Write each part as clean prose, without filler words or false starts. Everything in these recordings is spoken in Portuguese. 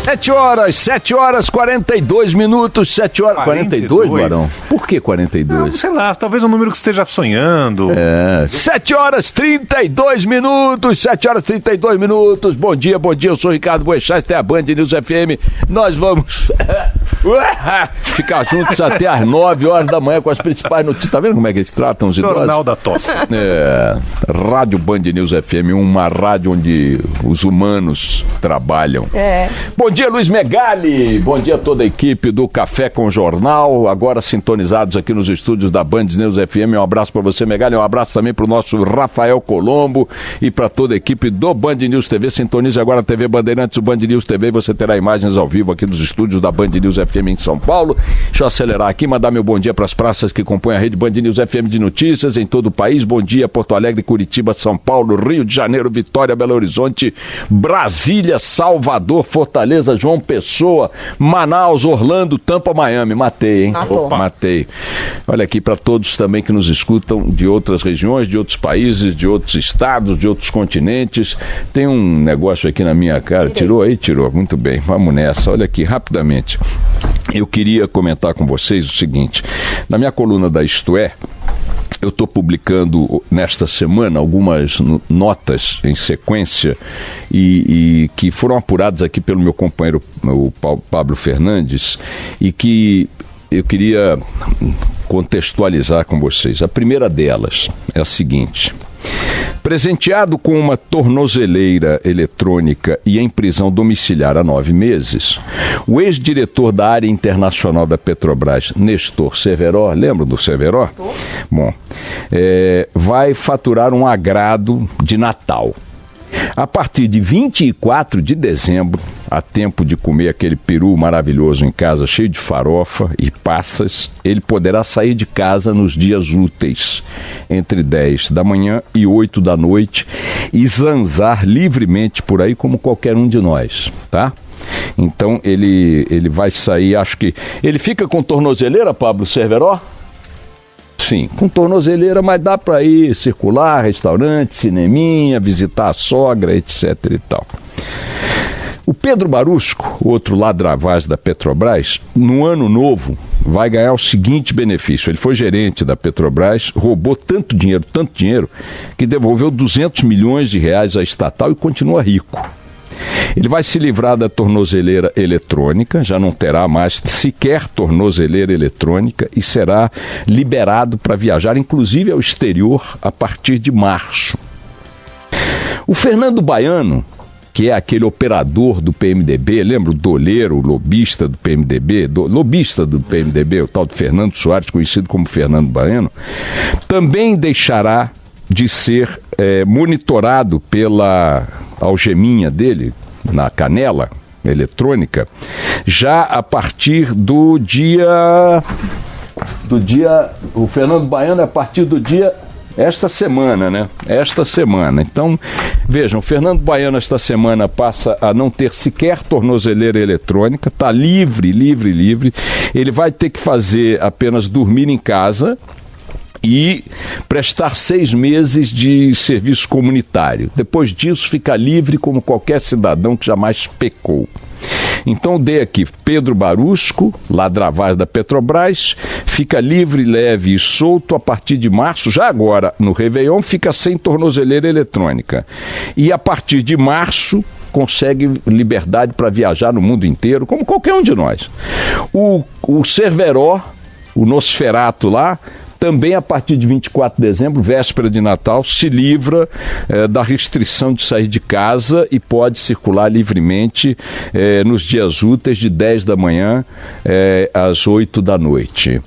7 horas 42 minutos, 7 horas... 42, Barão? Por que 42? Não, sei lá, talvez um número que esteja sonhando. 7 horas 32 minutos, 7 horas 32 minutos. Bom dia, eu sou o Ricardo Boechat, esta é a Band News FM. Nós vamos ficar juntos até às 9 horas da manhã com as principais notícias. Tá vendo como é que eles tratam os idosos? Jornal da Tosse. Rádio Band News FM, uma rádio onde os humanos trabalham. Bom dia, Luiz Megali. Bom dia a toda a equipe do Café com Jornal, agora sintonizados aqui nos estúdios da Band News FM. Um abraço para você, Megali. Um abraço também para o nosso Rafael Colombo e para toda a equipe do Band News TV. Sintonize agora a TV Bandeirantes, o Band News TV, e você terá imagens ao vivo aqui nos estúdios da Band News FM em São Paulo. Deixa eu acelerar aqui, mandar meu bom dia para as praças que compõem a rede Band News FM de notícias em todo o país. Bom dia, Porto Alegre, Curitiba, São Paulo, Rio de Janeiro, Vitória, Belo Horizonte, Brasília, Salvador, Fortaleza, João Pessoa, Manaus, Orlando, Tampa, Miami. Matei, hein? Matei. Olha aqui para todos também que nos escutam de outras regiões, de outros países, de outros estados, de outros continentes. Tem um negócio aqui na minha cara. Tirou aí? Tirou. Muito bem. Vamos nessa. Olha aqui, rapidamente. Eu queria comentar com vocês o seguinte. Na minha coluna da Isto É, eu estou publicando nesta semana algumas notas em sequência e que foram apuradas aqui pelo meu companheiro, o Pablo Fernandes, e que eu queria contextualizar com vocês. A primeira delas é a seguinte: presenteado com uma tornozeleira eletrônica e em prisão domiciliar há 9 meses, o ex-diretor da área internacional da Petrobras, Nestor Cerveró, lembra do Cerveró? Bom, vai faturar um agrado de Natal. A partir de 24 de dezembro, há tempo de comer aquele peru maravilhoso em casa, cheio de farofa e passas, ele poderá sair de casa nos dias úteis, entre 10 da manhã e 8 da noite, e zanzar livremente por aí como qualquer um de nós, tá? Então ele vai sair, acho que... Ele fica com tornozeleira, Pablo Cerveró? Sim, com tornozeleira, mas dá para ir circular, restaurante, cineminha, visitar a sogra, etc e tal. O Pedro Barusco, outro ladravaz da Petrobras, no ano novo vai ganhar o seguinte benefício. Ele foi gerente da Petrobras, roubou tanto dinheiro, que devolveu 200 milhões de reais à estatal e continua rico. Ele vai se livrar da tornozeleira eletrônica, já não terá mais sequer tornozeleira eletrônica e será liberado para viajar, inclusive ao exterior, a partir de março. O Fernando Baiano, que é aquele operador do PMDB, lembra o doleiro, o lobista do PMDB, o tal de Fernando Soares, conhecido como Fernando Baiano, também deixará de ser monitorado pela algeminha dele, na canela eletrônica, já a partir do dia... O Fernando Baiano a partir do dia... Esta semana, né? Esta semana. Então, vejam, o Fernando Baiano esta semana passa a não ter sequer tornozeleira eletrônica, está livre. Ele vai ter que apenas dormir em casa e prestar 6 meses de serviço comunitário. Depois disso, fica livre como qualquer cidadão que jamais pecou. Então dei aqui, Pedro Barusco, ladravaz da Petrobras, fica livre, leve e solto a partir de março, já agora no Réveillon fica sem tornozeleira eletrônica. E a partir de março consegue liberdade para viajar no mundo inteiro, como qualquer um de nós. O Cerveró, o Nosferato lá, também a partir de 24 de dezembro, véspera de Natal, se livra da restrição de sair de casa e pode circular livremente nos dias úteis de 10 da manhã às 8 da noite.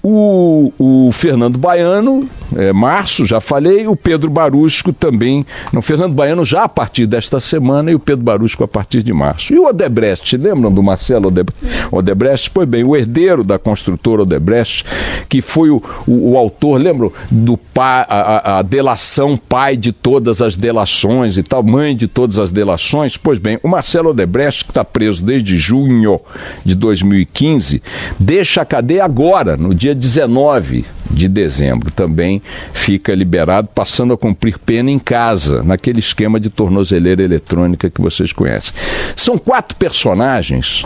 O Fernando Baiano, março, já falei, o Pedro Barusco também, o Fernando Baiano já a partir desta semana e o Pedro Barusco a partir de março. E o Odebrecht, lembram do Marcelo Odebrecht? Pois bem, o herdeiro da construtora Odebrecht, que foi o o autor, lembra do pai, a delação pai de todas as delações e tal, mãe de todas as delações? Pois bem, o Marcelo Odebrecht, que está preso desde junho de 2015, deixa a cadeia agora, no dia 19 de dezembro, também fica liberado, passando a cumprir pena em casa, naquele esquema de tornozeleira eletrônica que vocês conhecem. São 4 personagens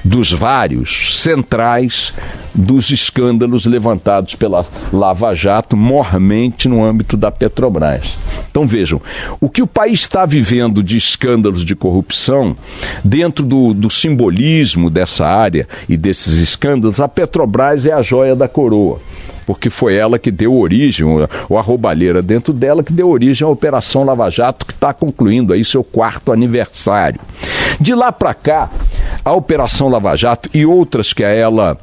dos vários centrais dos escândalos levantados pela Lava Jato, mormente no âmbito da Petrobras. Então vejam, o que o país está vivendo de escândalos de corrupção, dentro do simbolismo dessa área e desses escândalos, a Petrobras é a joia da coroa, porque foi ela que deu origem, ou a roubalheira dentro dela, que deu origem à Operação Lava Jato, que está concluindo aí seu 4º aniversário. De lá para cá, a Operação Lava Jato e outras que a ela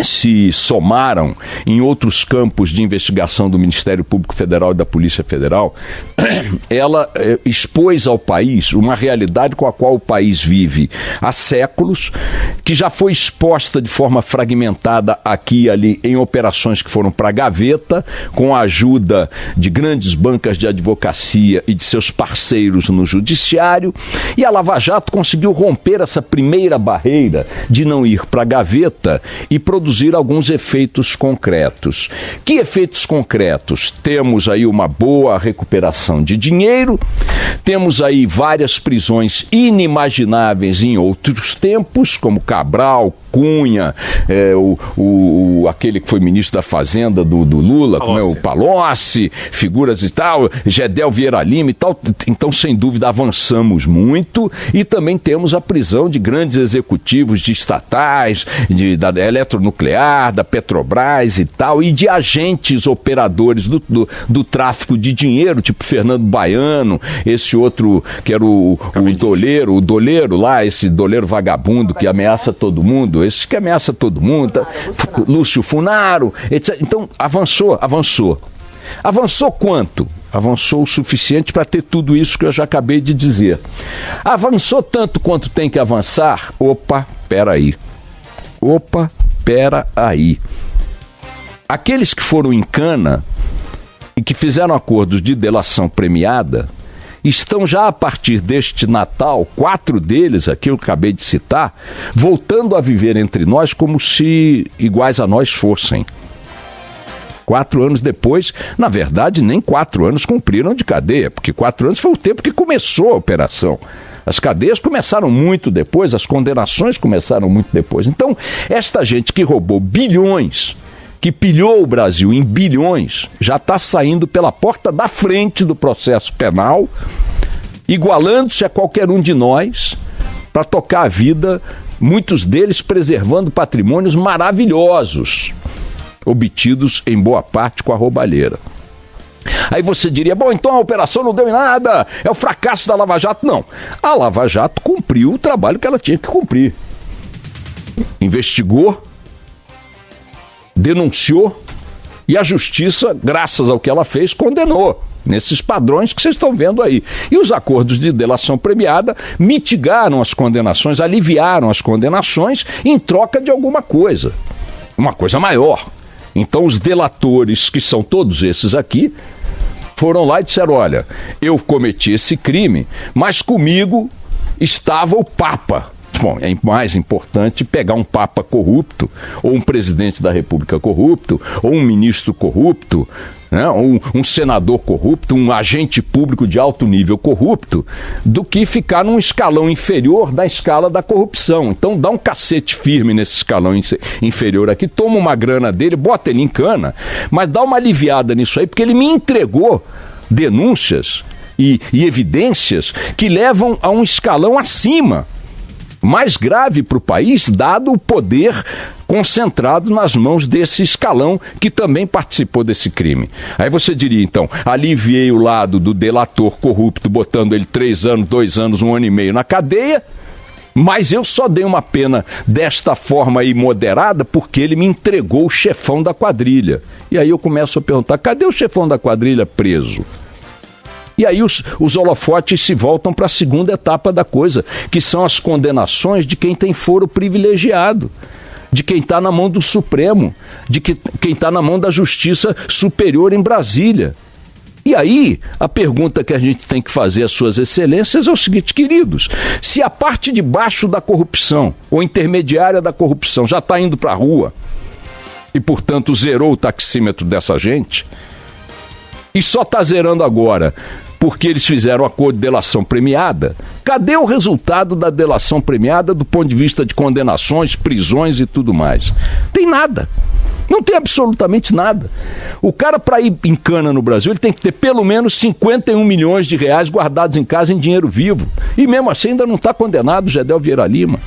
se somaram em outros campos de investigação do Ministério Público Federal e da Polícia Federal, ela expôs ao país uma realidade com a qual o país vive há séculos, que já foi exposta de forma fragmentada aqui e ali em operações que foram para a gaveta, com a ajuda de grandes bancas de advocacia e de seus parceiros no judiciário, e a Lava Jato conseguiu romper essa primeira barreira de não ir para a gaveta e produzir alguns efeitos concretos. Que efeitos concretos? Temos aí uma boa recuperação de dinheiro, temos aí várias prisões inimagináveis em outros tempos, como Cabral, Cunha, aquele que foi ministro da Fazenda do Lula, como é o Palocci, figuras e tal, Gedel Vieira Lima e tal. Então, sem dúvida, avançamos muito, e também temos a prisão de grandes executivos de estatais, da eletronuclear, da Petrobras e tal, e de agentes operadores do tráfico de dinheiro, tipo Fernando Baiano, esse outro que era o doleiro lá, esse doleiro vagabundo que ameaça todo mundo, esse que ameaça todo mundo, Lúcio Funaro, etc. Então, avançou. Avançou quanto? Avançou o suficiente para ter tudo isso que eu já acabei de dizer. Avançou tanto quanto tem que avançar? Opa, peraí. Aqueles que foram em cana e que fizeram acordos de delação premiada estão já, a partir deste Natal, 4 deles, aqui eu acabei de citar, voltando a viver entre nós como se iguais a nós fossem. 4 anos depois, na verdade, nem 4 anos cumpriram de cadeia, porque 4 anos foi o tempo que começou a operação. As cadeias começaram muito depois, as condenações começaram muito depois. Então, esta gente que roubou bilhões, que pilhou o Brasil em bilhões, já está saindo pela porta da frente do processo penal, igualando-se a qualquer um de nós, para tocar a vida, muitos deles preservando patrimônios maravilhosos, obtidos em boa parte com a roubalheira. Aí você diria, bom, então a operação não deu em nada, é o fracasso da Lava Jato. Não, a Lava Jato cumpriu o trabalho que ela tinha que cumprir. Investigou, denunciou, e a justiça, graças ao que ela fez, condenou, nesses padrões que vocês estão vendo aí. E os acordos de delação premiada mitigaram as condenações, aliviaram as condenações em troca de alguma coisa, uma coisa maior. Então os delatores, que são todos esses aqui, foram lá e disseram, olha, eu cometi esse crime, mas comigo estava o Papa. Bom, é mais importante pegar um Papa corrupto, ou um presidente da República corrupto, ou um ministro corrupto, né? Um senador corrupto, um agente público de alto nível corrupto, do que ficar num escalão inferior da escala da corrupção. Então dá um cacete firme nesse escalão inferior aqui, toma uma grana dele, bota ele em cana, mas dá uma aliviada nisso aí, porque ele me entregou denúncias e evidências que levam a um escalão acima, mais grave para o país, dado o poder concentrado nas mãos desse escalão que também participou desse crime. Aí você diria, então, aliviei o lado do delator corrupto, botando ele 3 anos, 2 anos, 1 ano e meio na cadeia, mas eu só dei uma pena desta forma aí moderada porque ele me entregou o chefão da quadrilha. E aí eu começo a perguntar, cadê o chefão da quadrilha preso? E aí os holofotes se voltam para a segunda etapa da coisa, que são as condenações de quem tem foro privilegiado. de quem está na mão do Supremo, de quem está na mão da Justiça Superior em Brasília. E aí, a pergunta que a gente tem que fazer às suas excelências é o seguinte, queridos, se a parte de baixo da corrupção, ou intermediária da corrupção, já está indo para a rua, e, portanto, zerou o taxímetro dessa gente, e só está zerando agora porque eles fizeram acordo de delação premiada, cadê o resultado da delação premiada do ponto de vista de condenações, prisões e tudo mais? Tem nada. Não tem absolutamente nada. O cara, para ir em cana no Brasil, ele tem que ter pelo menos 51 milhões de reais guardados em casa em dinheiro vivo. E mesmo assim ainda não está condenado, Gedel Vieira Lima.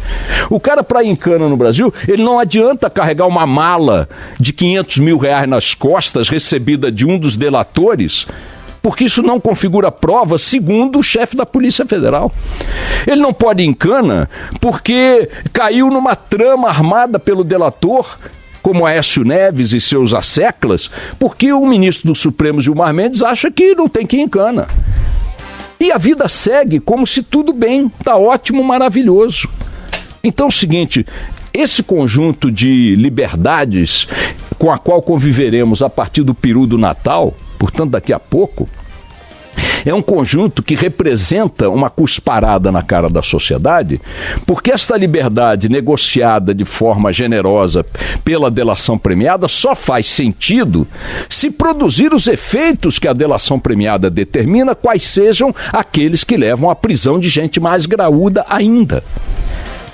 O cara, para ir em cana no Brasil, ele não adianta carregar uma mala de 500 mil reais nas costas, recebida de um dos delatores, porque isso não configura prova, segundo o chefe da Polícia Federal. Ele não pode ir em cana porque caiu numa trama armada pelo delator, como Aécio Neves e seus asseclas, porque o ministro do Supremo, Gilmar Mendes, acha que não tem que ir em cana. E a vida segue como se tudo bem, está ótimo, maravilhoso. Então é o seguinte, esse conjunto de liberdades com a qual conviveremos a partir do peru do Natal, portanto daqui a pouco, é um conjunto que representa uma cusparada na cara da sociedade, porque esta liberdade negociada de forma generosa pela delação premiada só faz sentido se produzir os efeitos que a delação premiada determina, quais sejam aqueles que levam à prisão de gente mais graúda ainda.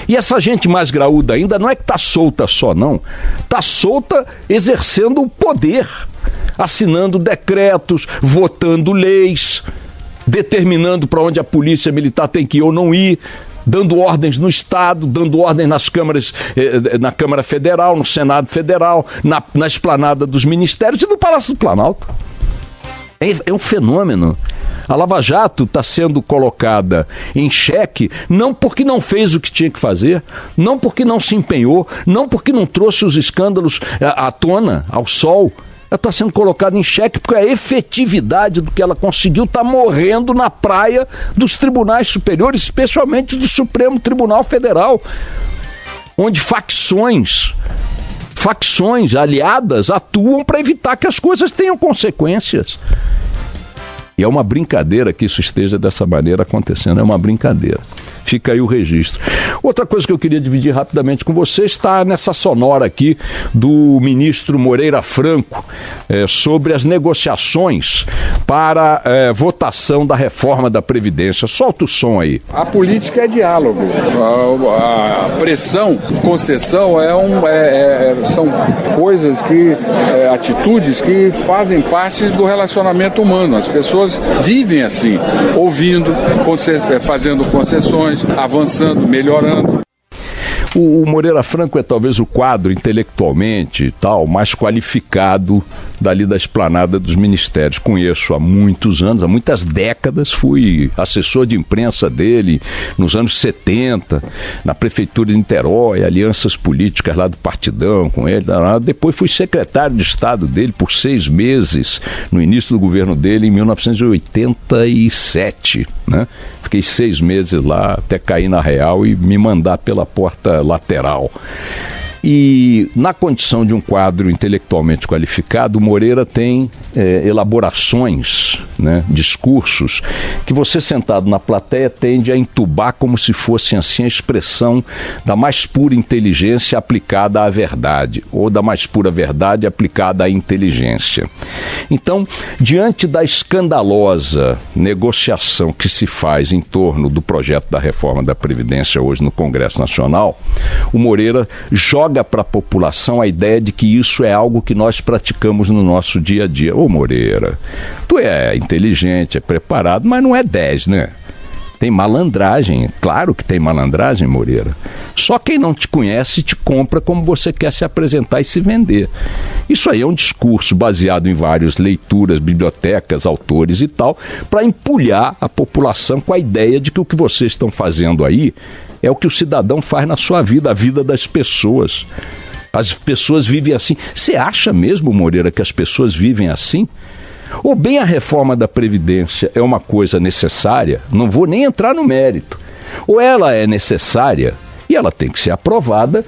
E essa gente mais graúda ainda não é que está solta só, não. Está solta exercendo o poder, assinando decretos, votando leis, determinando para onde a polícia militar tem que ir ou não ir, dando ordens no Estado, dando ordens nas câmaras, na Câmara Federal, no Senado Federal, na esplanada dos ministérios e no Palácio do Planalto. É um fenômeno. A Lava Jato está sendo colocada em xeque não porque não fez o que tinha que fazer, não porque não se empenhou, não porque não trouxe os escândalos à tona, ao sol. Ela está sendo colocada em xeque porque a efetividade do que ela conseguiu está morrendo na praia dos tribunais superiores, especialmente do Supremo Tribunal Federal, onde facções aliadas atuam para evitar que as coisas tenham consequências. E é uma brincadeira que isso esteja dessa maneira acontecendo, é uma brincadeira. Fica aí o registro. Outra coisa que eu queria dividir rapidamente com você está nessa sonora aqui do ministro Moreira Franco sobre as negociações para votação da reforma da Previdência. Solta o som aí. A política é diálogo. A pressão, concessão são coisas atitudes que fazem parte do relacionamento humano. As pessoas vivem assim, ouvindo, fazendo concessões, avançando, melhorando. O Moreira Franco é talvez o quadro intelectualmente tal mais qualificado dali da esplanada dos ministérios. Conheço há muitos anos, há muitas décadas, fui assessor de imprensa dele nos anos 70, na prefeitura de Niterói, alianças políticas lá do Partidão com ele. Depois fui secretário de Estado dele por 6 meses, no início do governo dele, em 1987, né? Fiquei 6 meses lá até cair na real e me mandar pela porta lateral. E na condição de um quadro intelectualmente qualificado, o Moreira tem elaborações, né, discursos, que você sentado na plateia tende a entubar como se fosse assim a expressão da mais pura inteligência aplicada à verdade, ou da mais pura verdade aplicada à inteligência. Então, diante da escandalosa negociação que se faz em torno do projeto da reforma da Previdência hoje no Congresso Nacional, o Moreira joga para a população a ideia de que isso é algo que nós praticamos no nosso dia a dia. Ô Moreira, tu é inteligente, é preparado, mas não é 10, né? Tem malandragem, claro que tem malandragem, Moreira. Só quem não te conhece te compra como você quer se apresentar e se vender. Isso aí é um discurso baseado em várias leituras, bibliotecas, autores e tal, para empulhar a população com a ideia de que o que vocês estão fazendo aí é o que o cidadão faz na sua vida, a vida das pessoas. As pessoas vivem assim. Você acha mesmo, Moreira, que as pessoas vivem assim? Ou bem a reforma da Previdência é uma coisa necessária, não vou nem entrar no mérito, ou ela é necessária e ela tem que ser aprovada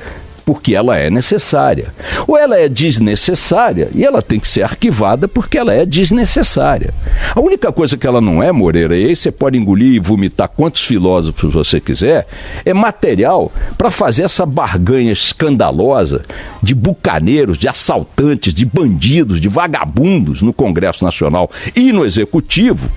porque ela é necessária. Ou ela é desnecessária e ela tem que ser arquivada porque ela é desnecessária. A única coisa que ela não é, Moreira, e aí você pode engolir e vomitar quantos filósofos você quiser, é material para fazer essa barganha escandalosa de bucaneiros, de assaltantes, de bandidos, de vagabundos no Congresso Nacional e no Executivo,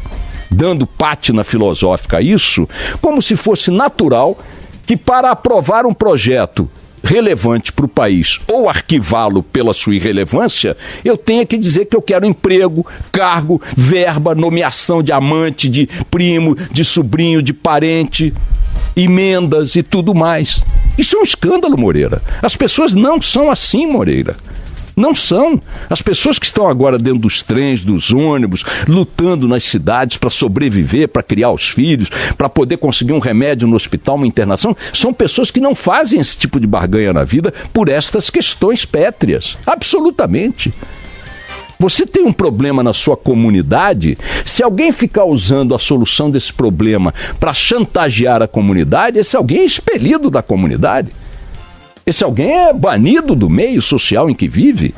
dando pátina filosófica a isso, como se fosse natural que para aprovar um projeto relevante para o país ou arquivá-lo pela sua irrelevância, eu tenha que dizer que eu quero emprego, cargo, verba, nomeação de amante, de primo, de sobrinho, de parente, emendas e tudo mais. Isso é um escândalo, Moreira. As pessoas não são assim, Moreira. Não são. As pessoas que estão agora dentro dos trens, dos ônibus, lutando nas cidades para sobreviver, para criar os filhos, para poder conseguir um remédio no hospital, uma internação, são pessoas que não fazem esse tipo de barganha na vida por estas questões pétreas. Absolutamente. Você tem um problema na sua comunidade, se alguém ficar usando a solução desse problema para chantagear a comunidade, esse alguém é expelido da comunidade. Esse alguém é banido do meio social em que vive.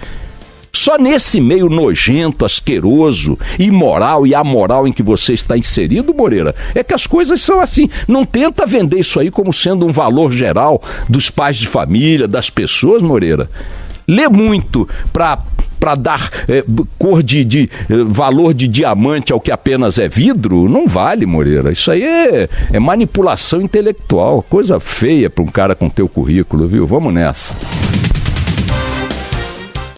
Só nesse meio nojento, asqueroso, imoral e amoral em que você está inserido, Moreira, é que as coisas são assim. Não tenta vender isso aí como sendo um valor geral dos pais de família, das pessoas, Moreira. Lê muito para dar cor de valor de diamante ao que apenas é vidro, não vale, Moreira. Isso aí é manipulação intelectual, coisa feia para um cara com teu currículo, viu? Vamos nessa.